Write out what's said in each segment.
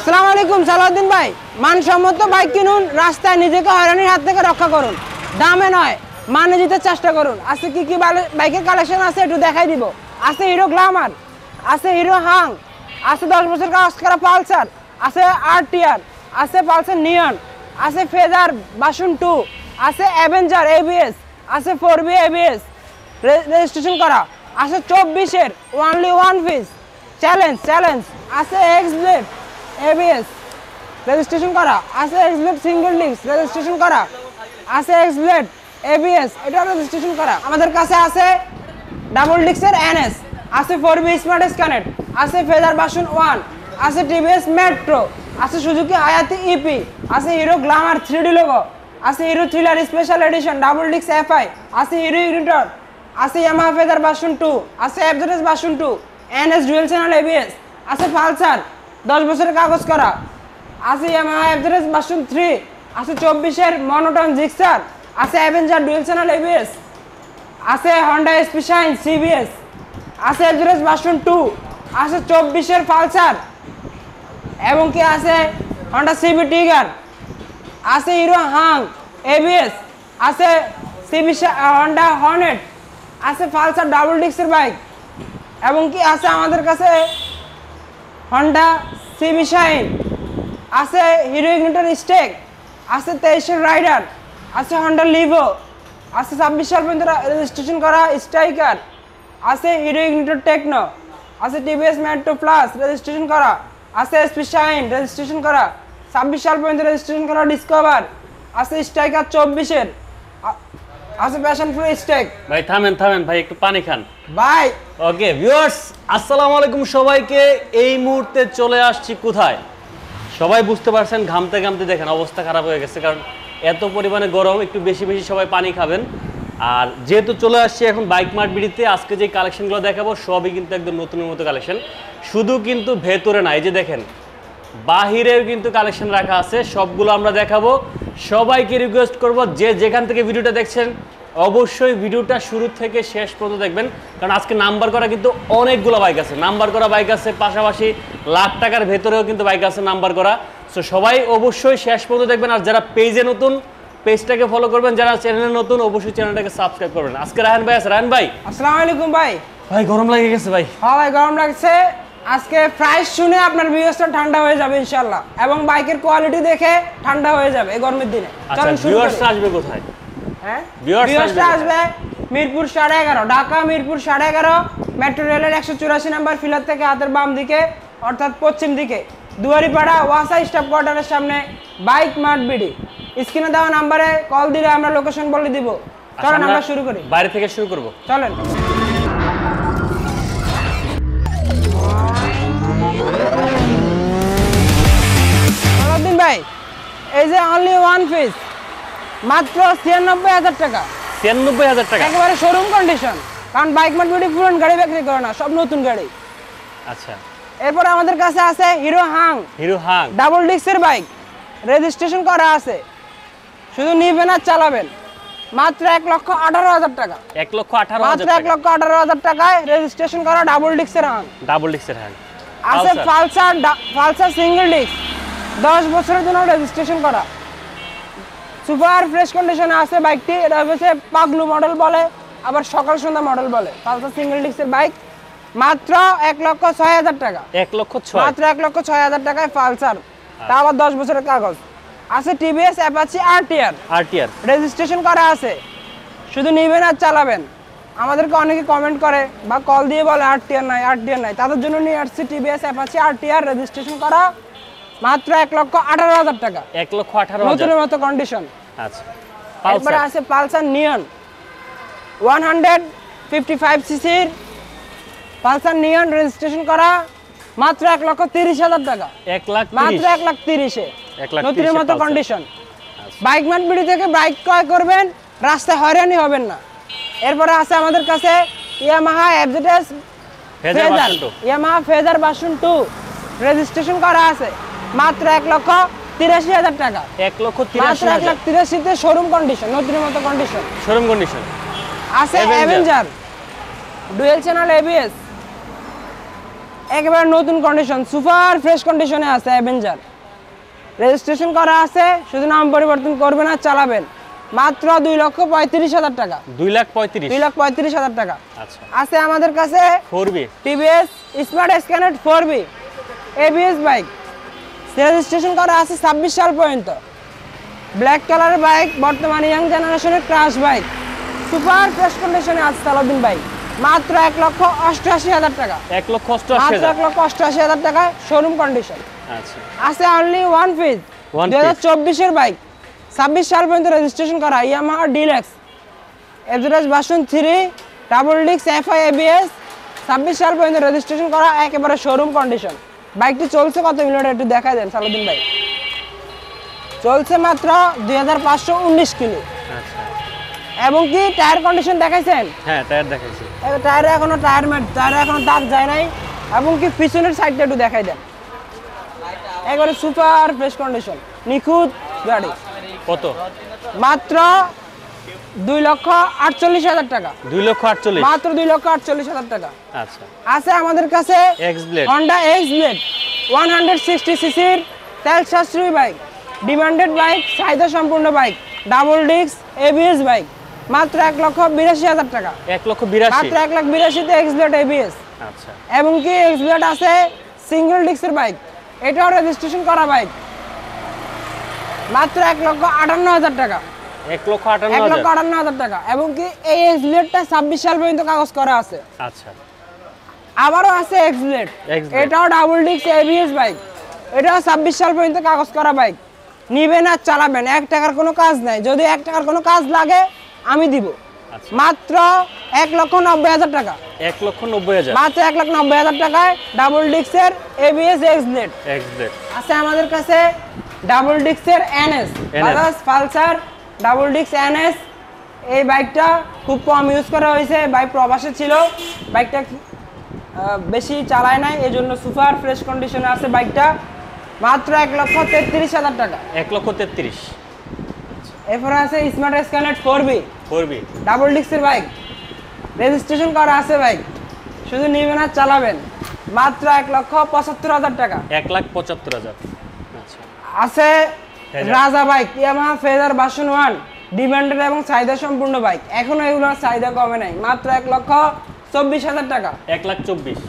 আসসালামু আলাইকুম সালাউদ্দিন ভাই, মানসম্মত বাইক কিনুন, রাস্তায় নিজেকে হয়রানির হাত থেকে রক্ষা করুন, দামে নয় মানে জিতে চেষ্টা করুন। আজকে কি কি বাইকের কালেকশন আছে একটু দেখাই দিব। আছে হিরো গ্ল্যামার, আছে হিরো হাং, আছে 10 বছর কাজ করা পালসার, আছে আরটিআর, আছে পালসার নিয়ন, আছে ফেজার ভার্সন 2, আছে অ্যাভেঞ্জার এবিএস, আছে 4B এবিএস রেজিস্ট্রেশন করা, আছে 24-এর ওনলি ওয়ান পিস চ্যালেঞ্জ, আছে এক্স ব্লেড এবিএস রেজিস্ট্রেশন করা, আছে x blade single disc registration করা, আছে এক্স ব্লেড এবিএস এটা রেজিস্ট্রেশন করা। আমাদের কাছে আছে ডাবল ডিস্কের এনএস, আছে 4B স্মার্ট স্ক্যানেট, আছে ফেজার ভার্সন 1, আছে টিভিএস মেট্রো, আছে সুজুকি হায়াতি ইপি, আছে হিরো গ্ল্যামার 3D লোগো, আছে Hero Thriller special edition double disc FI, আছে হিরো ইউনিটর, আছে ইয়ামাহা ফেজার ভার্সন 2, আছে FZS version 2, NS dual channel ABS, আছে পালসার 10 বছরের কাগজ করা, আছে ইয়ামাহা এফজেডএস ভার্সন 3, আছে 24-এর মনোটন জিক্সার, আছে অ্যাভেঞ্জার ডুয়েল চ্যানেল এবিএস, আছে হন্ডা এসপি শাইন সিবিএস, আছে এফজেডএস ভার্সন 2, আছে 24-এর পালসার এবং কি আছে হন্ডা সিবি টিগার, আছে হিরো হাং এবিএস, আছে সিবি হন্ডা হর্নেট, আছে পালসার ডাবল ডিস্কের বাইক এবং কি আছে আমাদের কাছে হন্ডা সিবি শাইন, আছে হিরো ইগনিটর স্টেক, আছে 23-এর রাইডার, আছে হন্ডা লিভো, আছে 26 সাল পর্যন্ত রেজিস্ট্রেশন করা স্ট্রাইকার, আছে হিরো ইগনিটর টেকনো, আছে টিভিএস মেট্রো প্লাস রেজিস্ট্রেশন করা, আছে এসপি শাইন রেজিস্ট্রেশন করা 26 সাল পর্যন্ত রেজিস্ট্রেশন করা ডিসকভার, আছে স্ট্রাইকার 24-এর, আছে প্যাশন ফ্রু স্টেক। ভাই থামেন ভাই, একটু পানি খান ভাই। ওকে ভিউয়ার্স, আসসালামু আলাইকুম সবাইকে। এই মুহূর্তে চলে আসছি কোথায় সবাই বুঝতে পারছেন, ঘামতে দেখেন অবস্থা খারাপ হয়ে গেছে, কারণ এত পরিমাণে গরম, একটু বেশি সবাই পানি খাবেন। আর যেহেতু চলে আসছি এখন বাইক মার্ট বিডিতে, আজকে যে কালেকশনগুলো দেখাবো সবই কিন্তু একদম নতুনের মতো কালেকশন, শুধু কিন্তু ভেতরে না, এই যে দেখেন বাহিরেও কিন্তু কালেকশন রাখা আছে, সবগুলো আমরা দেখাবো। সবাইকে রিকোয়েস্ট করব যে যেখান থেকে ভিডিওটা দেখছেন অবশ্যই ভিডিওটা শুরু থেকে শেষ পর্যন্ত দেখবেন, কারণ আজকে নাম্বার করা কিন্তু অনেকগুলো বাইক আছে, নাম্বার করা বাইক আছে, পাশাপাশি লাখ টাকার ভেতরেও কিন্তু বাইক আছে নাম্বার করা। সো সবাই অবশ্যই শেষ পর্যন্ত দেখবেন। আর যারা পেজে নতুন পেজটাকে ফলো করবেন, যারা চ্যানেলে নতুন অবশ্যই চ্যানেলটাকে সাবস্ক্রাইব করবেন। আজকে রায়হান ভাই আছে। রায়হান ভাই আসসালামু আলাইকুম ভাই। ভাই গরম লাগে গেছে ভাই। হ্যাঁ ভাই গরম লাগছে। আজকে প্রাইস শুনে আপনার ভিউয়ার্সটা ঠান্ডা হয়ে যাবে ইনশাআল্লাহ, এবং বাইকের কোয়ালিটি দেখে ঠান্ডা হয়ে যাবে এই গরমের দিনে। চলুন শুরু করি। ভিউয়ার্স আসবে কোথায়? হ্যাঁ ভিউয়ার্সটা আসবে মিরপুর 11.5, ঢাকা মিরপুর 11.5, মেট্রো রেলের 184 নাম্বার ফিলার থেকে হাতের বাম দিকে অর্থাৎ পশ্চিম দিকে দুয়ারিপাড়া ওয়াসা স্টাফ কোয়ার্টারের সামনে বাইক মার্ট বিডি। স্ক্রিনে দেওয়া নাম্বারে কল দিলে আমরা লোকেশন বলে দিব। চলেন আমরা শুরু করি, বাইরে থেকে শুরু করব। চলেন। সালাউদ্দিন ভাই, এই যে অনলি ওয়ান পিস মাত্র 96,000 টাকা। 96,000 টাকা একেবারে শোরুম কন্ডিশন, কারণ বাইক মার্ট বিডি পুরান গাড়ি বিক্রি করে না, সব নতুন গাড়ি। আচ্ছা, এরপর আমাদের কাছে আছে হিরো হাং ডাবল ডিস্কের বাইক, রেজিস্ট্রেশন করা আছে, শুধু নিবেন আর চালাবেন। মাত্র 1,18,000 টাকা। 1,18,000 টাকায় রেজিস্ট্রেশন করা ডাবল ডিস্কের হাং। আছে পালসার সিঙ্গেল ডিস্ক 10 বছরের জন্য রেজিস্ট্রেশন করা, সুপার ফ্রেশ কন্ডিশনে আছে বাইকটি। এটা হচ্ছে পাগলু মডেল বলে, আবার সকাল সন্ধ্যা মডেল বলে। পালসার সিঙ্গেল ডিস্কের বাইক মাত্র 1,06,000 টাকা। 1,06,000 মাত্র 1,06,000 টাকায় পালসার, তা আবার 10 বছরের কাগজ। আছে টিভিএস অ্যাপাচি আরটিআর রেজিস্ট্রেশন করা আছে, শুধু নিবেন আর চালাবেন। আমাদেরকে অনেকে কমেন্ট করে বা কল দিয়ে বলে আরটিআর নাই, তাদের জন্য নিয়ে আসছি টিভিএস অ্যাপাচি আরটিআর রেজিস্ট্রেশন করা, মাত্র 1,18,000 টাকা। 1,18,000 নতুনের মতো কন্ডিশন। আচ্ছা, এরপরে আছে পালসার নিয়ন 155 সিসির পালসার নিয়ন রেজিস্ট্রেশন করা, মাত্র 1,30,000 টাকা। মাত্র 1,30,000-এ নতুনের মতো কন্ডিশন। বাইক মার্ট বিডি থেকে বাইক ক্রয় করবেন, রাস্তায় হয়রানি হবেন না। এরপরে আছে আমাদের কাছে Yamaha FZS phasor version 2 registration করা আছে, মাত্র 1,83,000 টাকা। 1,83,000-তে শোরুম কন্ডিশন, নতুনের মতো কন্ডিশন। আছে অ্যাভেঞ্জার ডুয়েল চ্যানেল এবিএস, একেবারে নতুন কন্ডিশন, সুপার ফ্রেশ কন্ডিশনে আছে অ্যাভেঞ্জার। রেজিস্ট্রেশন করা আছে, শুধু নাম পরিবর্তন করবেন আর চালাবেন। মাত্র 2,35,000 টাকা। 2,35,000 2,35,000 টাকা। আচ্ছা, আছে আমাদের কাছে 4B টিভিএস স্মার্ট স্ক্যানেট 4B এবিএস বাইক। রেজিস্ট্রেশন করা আছে 26 সাল পর্যন্ত। ব্ল্যাক কালারের বাইক, বর্তমানে ইয়াং জেনারেশনের ক্রাশ বাইক, সুপার ফ্রেশ কন্ডিশনে আছে সালাউদ্দিন বাইক। মাত্র 1,88,000 টাকা। 1,88,000 মাত্র 1,88,000 টাকা, শোরুম কন্ডিশন। আচ্ছা, আছে অনলি ওয়ান পিস One 2024 এর বাইক, 26 সাল পর্যন্ত রেজিস্ট্রেশন করা, Yamaha deluxe FZ version 3 double disc FI ABS, 26 সাল পর্যন্ত রেজিস্ট্রেশন করা, একেবারে শোরুম কন্ডিশন। বাইকটি চলছে কত কিলোমিটার একটু দেখাই দেন সালাউদ্দিন ভাই। চলছে মাত্র 2,519 কিলো। আচ্ছা, এবং কি টায়ার কন্ডিশন দেখাইছেন? হ্যাঁ টায়ার দেখাইছি। টায়ারে এখনো টায়ারে এখনো দাগ যায় নাই। এবং কি পিছনের সাইডটা একটু দেখাই দেন, একেবারে সুপার ফ্রেশ কন্ডিশন, নিখুঁত গাড়ি। কত? মাত্র 2,48,000 টাকা। 2,48,000 মাত্র 2,48,000 টাকা। আচ্ছা, আছে আমাদের কাছে X-Blade হন্ডা এক্স-ব্লেড 160 সিসির তেল সাশ্রয়ী বাইক, ডিমান্ডেড বাইক, চাহিদা সম্পূর্ণ bike, double disc ABS bike. মাত্র 1,82,000 টাকা। 1,82,000 মাত্র 1,82,000 তে এক্স-ব্লেড এবিএস। আচ্ছা, এবং কি এক্স-ব্লেড আছে সিঙ্গেল ডিস্কের বাইক, এটাও রেজিস্ট্রেশন করা বাইক। মাত্র 1,58,000 টাকা। 1,58,000 1,58,000 টাকা। এবং কি এই এক্স-ব্লেডটা 26 সাল পর্যন্ত কাগজ করা আছে। আচ্ছা, আবারও আছে এক্স-ব্লেড, X-Blade। এটাও ডাবল ডিস্ক এবিএস বাইক, এটাও 26 সাল পর্যন্ত কাগজ করা বাইক। নিবেন আর চালাবেন, 1 টাকার কোনো কাজ নাই। যদি 1 টাকার কোনো কাজ লাগে আমি দিব। আচ্ছা। মাত্র 1,90,000 টাকা। 1,90,000 মাত্র 1,90,000 টাকায় ডাবল ডিস্কের এবিএস এক্স-ব্লেড। X-Blade আছে আমাদের কাছে ডাবল ডিস্কের NS, Bajaj Pulsar double disc NS. এই বাইকটা খুব কম ইউজ করা হয়েছে, বাইক প্রবাসে ছিল, বাইকটা বেশি চালায় নাই, এই জন্য সুপার ফ্রেশ কন্ডিশনে আছে বাইকটা। মাত্র 1,33,000 টাকা। 1,33,000 এরপরে আছে স্মার্ট স্ক্যানেট 4B 4B ডাবল ডিস্কের বাইক, রেজিস্ট্রেশন করা আছে বাইক, শুধু নিবেন আর চালাবেন। মাত্র 1,75,000 টাকা। 1,75,000 আচ্ছা, আছে ফেজার। রাজা bike, Yamaha phasor version 1, demanded এবং চাহিদা সম্পূর্ণ বাইক, এখনো এগুলোর চাহিদা কমে নাই। মাত্র 1,24,000 টাকা। 1,24,000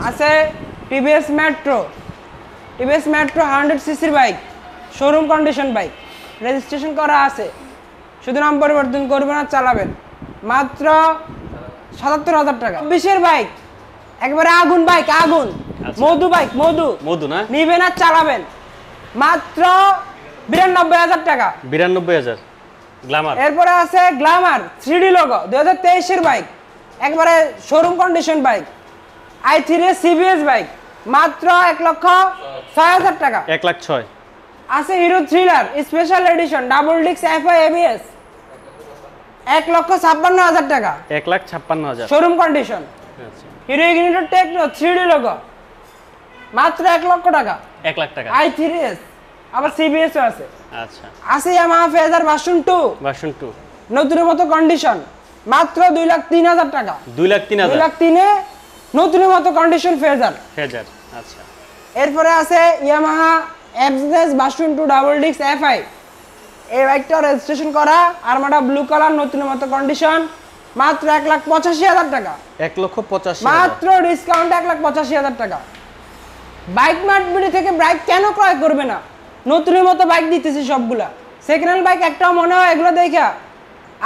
আছে টিভিএস মেট্রো 100 সিসির bike, showroom condition bike, registration করা আছে, শুধু নাম পরিবর্তন করবেন আর চালাবেন। মাত্র 77,000 টাকা। 20-এর বাইক, একবারে আগুন বাইক, আগুন আচ্ছা। মধু বাইক, মধু না নিবেন আর চালাবেন। মাত্র 92,000 টাকা। 92,000 গ্ল্যামার। এরপরে আছে গ্ল্যামার 3D লোগো 2023-এর বাইক, একবারে showroom condition bike, i3 CBS bike. মাত্র 1,06,000 টাকা। 1,06,000 আছে Hero Thriller special edition double disc FI ABS, 1,56,000 টাকা। 1,56,000 শোরুম কন্ডিশন। আচ্ছা, Hero Ignitor techno 3D logo, মাত্র 1 লক্ষ টাকা। 1,00,000 টাকা। i3s, আবার সিবিএস আছে। আচ্ছা, আছে ইয়ামাহা ফেজার ভার্সন 2 ভার্সন 2 নতুনের মতো কন্ডিশন, মাত্র 2,03,000 টাকা। 2,03,000 2,03,000 নতুনের মতো কন্ডিশন ফেজার। আচ্ছা, এরপরে আছে Yamaha FZ version 2 double disc FI, এই বাইকটা রেজিস্ট্রেশন করা, আরমাডা ব্লু কালার, নতুনের মতো কন্ডিশন। মাত্র 1,85,000 টাকা। 1,85,000 মাত্র ডিসকাউন্ট 1,85,000 টাকা। বাইক মার্কেট থেকে বাইক কেন ক্রয় করবে না? নতুনের মতো বাইক দিতেছি সবগুলা, সেকেন্ড হ্যান্ড বাইক একটাও মনে হয় এগুলো দেখা।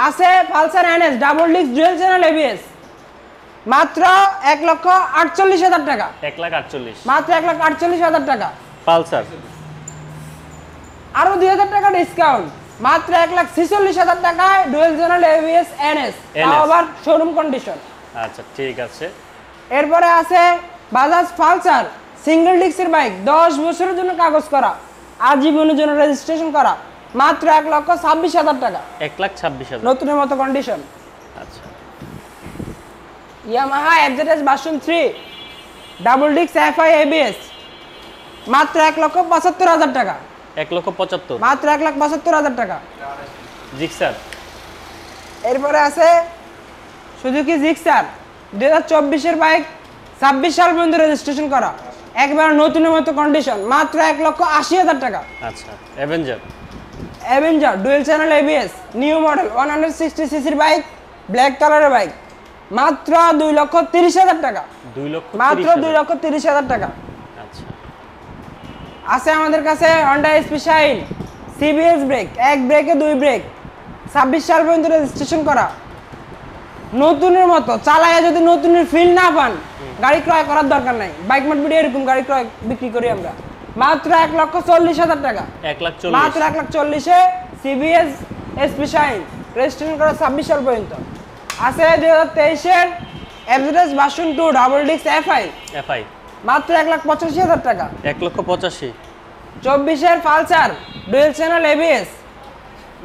আছে Pulsar NS double disc dual channel ABS, মাত্র 1,48,000 টাকা। 1,48,000 মাত্র 1,48,000 টাকা। পালসার আরো 2,000 টাকা ডিসকাউন্ট, মাত্র 1,46,000 টাকায় ডুয়েল চ্যানেল এবিএস এনএস, আবার শোরুম কন্ডিশন। আচ্ছা, ঠিক আছে। এরপরে আছে বাজাজ পালসার সিঙ্গেল ডিস্কের বাইক, 10 বছরের জন্য কাগজ করা, আজীবনের জন্য রেজিস্ট্রেশন করা, মাত্র 1,26,000 টাকা। 1,26,000 নতুনের মতো কন্ডিশন। আচ্ছা, Yamaha FZ version 3 double disc FI ABS, মাত্র 1,75,000 টাকা। 1,75,000 মাত্র 1,75,000 টাকা। জিক্সার। এরপরে আছে সুজুকি জিক্সার 2024-এর বাইক, 26 সাল পর্যন্ত রেজিস্ট্রেশন করা, একবার নতুনের মতো কন্ডিশন, মাত্র 1,80,000 টাকা। আচ্ছা, Avenger dual channel ABS, new model 160 সিসির বাইক, ব্ল্যাক কালারের বাইক, মাত্র 2,30,000 টাকা। 2,30,000 মাত্র 2,30,000 টাকা। আচ্ছা, আছে আমাদের কাছে Honda SP shine, CBS brake, এক ব্রেকে 2 ব্রেক, 26 সাল পর্যন্ত রেজিস্ট্রেশন করা, নতুনের মতো চালায়া যদি নতুনের ফিল না পান, গাড়ি ক্রয় করার দরকার নাই। বাইক মার্ট ভিডিও এরকম গাড়ি ক্রয় বিক্রি করি আমরা, মাত্র 1,40,000 টাকা। 1,40,000 মাত্র 1,40,000-এ সিবিএস এসপি শাইন, রেজিস্ট্রেশন করা 26 সাল পর্যন্ত। আছে 2023-এর average version 2 double disc FI, মাত্র 1,85,000 টাকা। 1,85,000। 24-এর পালসার ডুয়েল চ্যানেল এবিএস,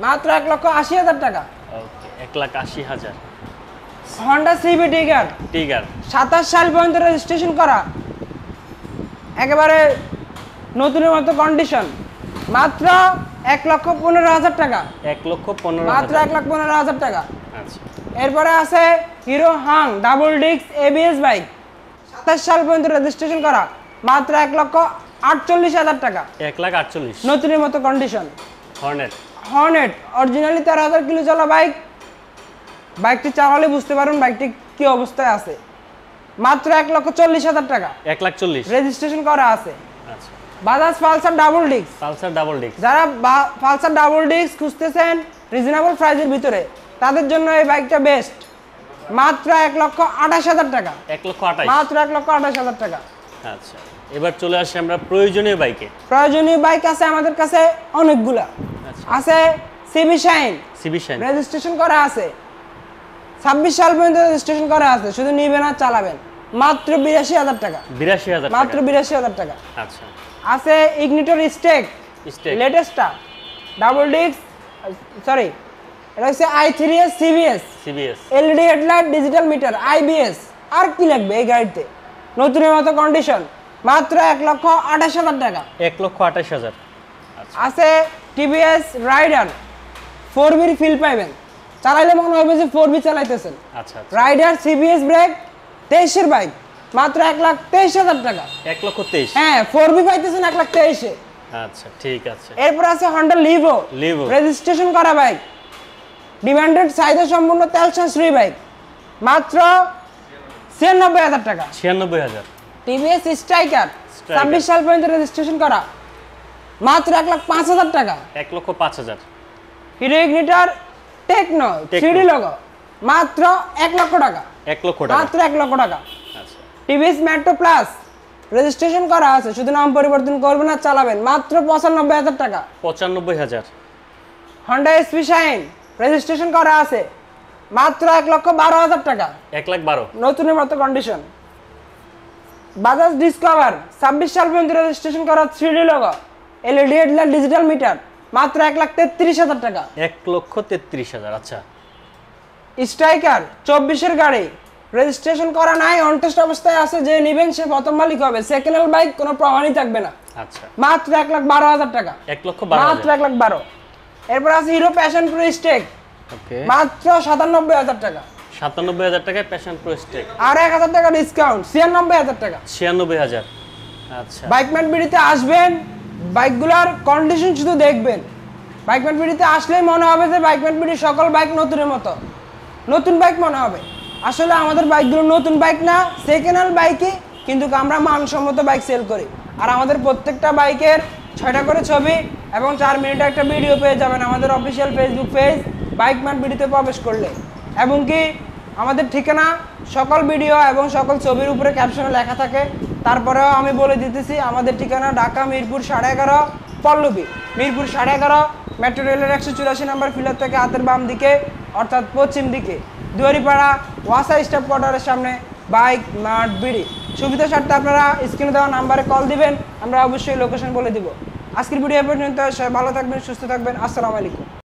মাত্র 1,80,000 টাকা। ওকে, 1,80,000। হন্ডা সিবি টিগার, 27 সাল পর্যন্ত রেজিস্ট্রেশন করা, একেবারে নতুনের মতো কন্ডিশন, মাত্র 1,15,000 টাকা। 1,15,000 মাত্র 1,15,000 টাকা। আচ্ছা, এরপরে আছে hero Hang double disc ABS bike, 27 সাল পর্যন্ত রেজিস্ট্রেশন করা, মাত্র 1,48,000 টাকা। 1,48,000। নতুনের মতো কন্ডিশন। হর্নেট অরিজিনালি 13,000 কিলো চলা বাইক, বাইকটি চালালে বুঝতে পারুন বাইকটি কি অবস্থায় আছে, মাত্র 1,40,000 টাকা। 1,40,000 রেজিস্ট্রেশন করা আছে। আচ্ছা, বাজাজ পালসার ডাবল ডিস্ক, যারা পালসার ডাবল ডিস্ক খুঁজতেছেন রিজনেবল প্রাইসের ভিতরে, তাদের জন্য এই বাইকটা বেস্ট, মাত্র 1,28,000 টাকা। 1,28,000 মাত্র 1,28,000 টাকা। আচ্ছা, এবার চলে আসি আমরা প্রয়োজনীয় বাইকে। প্রয়োজনীয় বাইক আছে আমাদের কাছে অনেকগুলা। আচ্ছা, আছে সিবি শাইন, রেজিস্ট্রেশন করা আছে, 26 সাল পর্যন্ত রেজিস্ট্রেশন করা আছে, শুধু নিবেন আর চালাবেন, মাত্র 82,000 টাকা। 82,000 মাত্র 82,000 টাকা। আচ্ছা, আছে ইগনিটর স্টেক, লেটেস্টটা ডাবল ডিস্ক, সরি এটা হচ্ছে i3s CBS, LED headlight, digital meter, IBS, আর কি লাগবে এই গাড়িতে, নতুনের মতো কন্ডিশন, মাত্র 1,28,000 টাকা। 1,28,000। আছে টিভিএস রাইডার, 4B ফিল পাইবেন, চালাইলে মনে হবে যে 4B চালাইতেছেন। আচ্ছা, রাইডার সিবিএস ব্রেক, 23-এর বাইক, মাত্র 1,23,000 টাকা। 1,23,000। হ্যাঁ, 4B পাইতেছেন 1,23,000-এ। আচ্ছা, ঠিক আছে। এরপর আছে হন্ডা লিভো, রেজিস্ট্রেশন করা বাইক, ডিমান্ডেড চাহিদা সম্পূর্ণ তেল সাশ্রয়ী বাইক, মাত্র 96,000 টাকা। 96,000। টিভিএস স্ট্রাইকার, 26 সাল পর্যন্ত রেজিস্ট্রেশন করা, মাত্র 1,05,000 টাকা। 1,05,000। Hero Ignitor techno 3D logo, মাত্র 1 লক্ষ টাকা। 1 লক্ষ টাকা। মাত্র 1 লক্ষ টাকা। আচ্ছা, টিভিএস মেট্রো প্লাস, রেজিস্ট্রেশন করা আছে, শুধু নাম পরিবর্তন করবেন আর চালাবেন, মাত্র 95,000 টাকা। 95,000। হন্ডা এসপি শাইন, রেজিস্ট্রেশন করা আছে, মাত্র 1,12,000 টাকা। 1,12,000। নতুনের মতো কন্ডিশন। বাজাজ ডিসকভার, 26 সাল পর্যন্ত রেজিস্ট্রেশন করা, 3D logo, LED headlight, digital metre, মাত্র 1,33,000 টাকা। 1,33,000। আচ্ছা, স্ট্রাইকার 24-এর গাড়ি, রেজিস্ট্রেশন করা নাই, অনটেস্ট অবস্থায় আছে, যে নেবেন সে প্রথম মালিক হবে, সেকেন্ড হ্যান্ড বাইক, কোনো প্রমাণই থাকবে না। আচ্ছা, মাত্র 1,12,000 টাকা। 1,12,000। মাত্র 1,12,000। এরপর আছে হিরো প্যাশন প্রো স্টেক, ওকে, মাত্র 97,000 টাকা। 97,000 টাকায় প্যাশন প্রো স্টেক, আর 1,000 টাকা ডিসকাউন্ট, 96,000 টাকা। 96,000। আচ্ছা, বাইকম্যান বিডিতে আসবেন, বাইকগুলোর কন্ডিশন শুধু দেখবেন, বাইকম্যান বিডিতে আসলেই মনে হবে যে বাইকম্যান বিডি সকল বাইক নতুনের মতো, নতুন বাইক মনে হবে। আসলে আমাদের বাইকগুলো নতুন বাইক না, সেকেন্ড হ্যান্ড বাইকই, কিন্তু আমরা মানসম্মত বাইক সেল করি। আর আমাদের প্রত্যেকটা বাইকের 6টা করে ছবি এবং 4 মিনিটের একটা ভিডিও পেয়ে যাবেন আমাদের অফিসিয়াল ফেসবুক পেজ বাইকম্যান বিডিতে প্রবেশ করলে। এবং কি আমাদের ঠিকানা সকল ভিডিও এবং সকল ছবির উপরে ক্যাপশনে লেখা থাকে। তারপরেও আমি বলে দিতেছি, আমাদের ঠিকানা ঢাকা মিরপুর 11.5 পল্লবী, মিরপুর 11.5 মেট্রো রেলের 184 নম্বর ফিলার থেকে হাতের বাম দিকে, অর্থাৎ পশ্চিম দিকে, দুয়ারিপাড়া ওয়াসা স্টাফ কোয়ার্টারের সামনে বাইক মার্ট বিডি। সুবিধা স্বার্থে আপনারা স্ক্রিনে দেওয়া নাম্বারে কল দিবেন, আমরা অবশ্যই লোকেশন বলে দিব। আজকের ভিডিও পর্যন্ত, সবাই ভালো থাকবেন, সুস্থ থাকবেন, আসসালামু আলাইকুম।